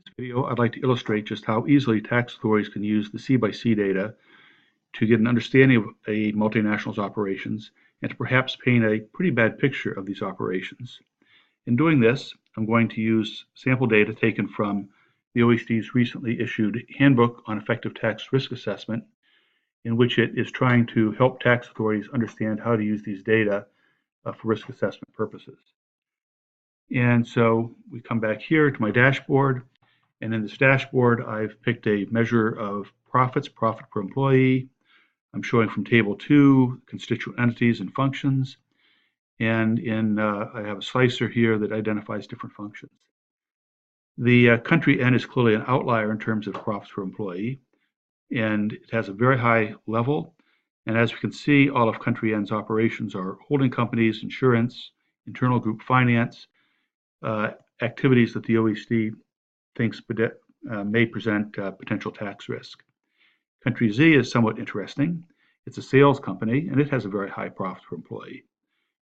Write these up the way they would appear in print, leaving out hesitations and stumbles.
this video, I'd like to illustrate just how easily tax authorities can use the C/C data to get an understanding of a multinational's operations and to perhaps paint a pretty bad picture of these operations. In doing this, I'm going to use sample data taken from the OECD's recently issued Handbook on Effective Tax Risk Assessment, in which it is trying to help tax authorities understand how to use these data for risk assessment purposes. And so we come back here to my dashboard, and in this dashboard, I've picked a measure of profit per employee. I'm showing from table 2 constituent entities and functions, and I have a slicer here that identifies different functions. The country N is clearly an outlier in terms of profits per employee, and it has a very high level. And as we can see, all of country N's operations are holding companies, insurance, internal group finance, activities that the OECD thinks may present potential tax risk. Country Z is somewhat interesting. It's a sales company, and it has a very high profit per employee.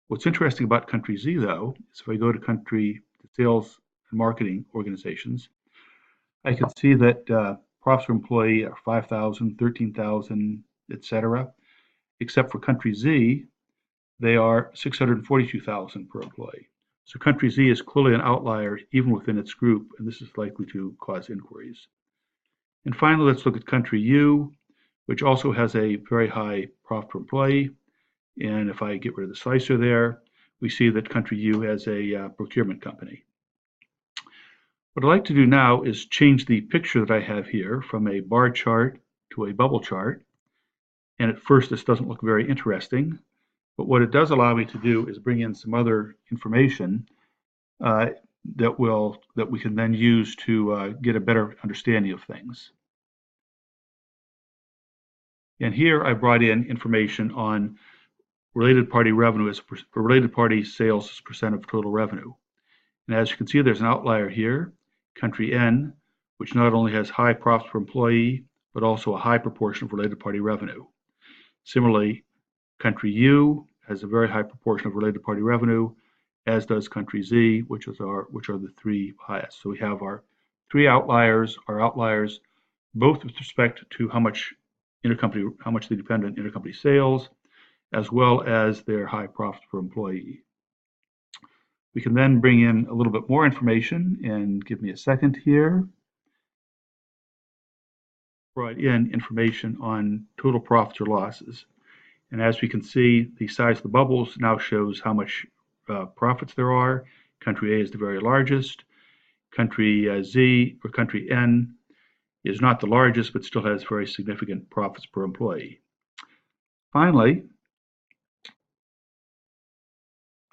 What's interesting about Country Z, though, is if I go to country sales and marketing organizations, I can see that profits per employee are 5,000, 13,000, etc. Except for Country Z, they are 642,000 per employee. So Country Z is clearly an outlier even within its group, and this is likely to cause inquiries. And finally, let's look at Country U, which also has a very high profit per employee. And if I get rid of the slicer there, we see that Country U has a procurement company. What I'd like to do now is change the picture that I have here from a bar chart to a bubble chart. And at first, this doesn't look very interesting. But what it does allow me to do is bring in some other information that we can then use to get a better understanding of things. And here I brought in information on related party revenue or related party sales as percent of total revenue. And as you can see, there's an outlier here, Country N, which not only has high profits per employee, but also a high proportion of related party revenue. Similarly, Country U has a very high proportion of related party revenue, as does Country Z, which are the three highest. So we have our three outliers, both with respect to how much they depend on intercompany sales, as well as their high profits per employee. We can then bring in a little bit more information, and give me a second here. Brought in information on total profits or losses. And as we can see, the size of the bubbles now shows how much profits there are. Country A is the very largest. Country Z or Country N is not the largest, but still has very significant profits per employee. Finally,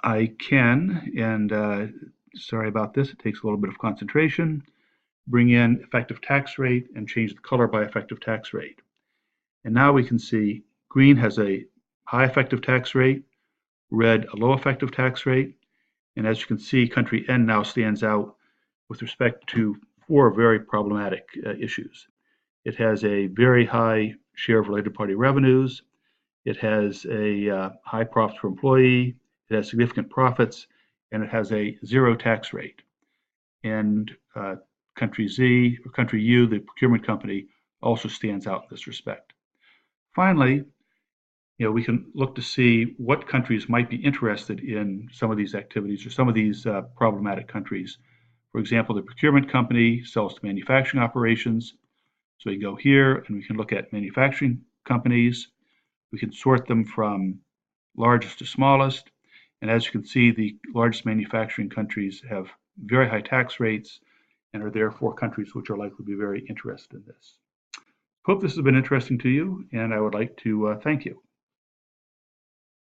I can, and sorry about this, it takes a little bit of concentration, bring in effective tax rate and change the color by effective tax rate. And now we can see green has a high effective tax rate, red a low effective tax rate, and as you can see, Country N now stands out with respect to 4 very problematic issues. It has a very high share of related party revenues, it has a high profits per employee, it has significant profits, and it has a 0 tax rate. And Country Z or Country U, the procurement company, also stands out in this respect. Finally, we can look to see what countries might be interested in some of these activities or some of these problematic countries. For example, the procurement company sells to manufacturing operations. So we go here and we can look at manufacturing companies. We can sort them from largest to smallest. And as you can see, the largest manufacturing countries have very high tax rates and are therefore countries which are likely to be very interested in this. Hope this has been interesting to you, and I would like to thank you.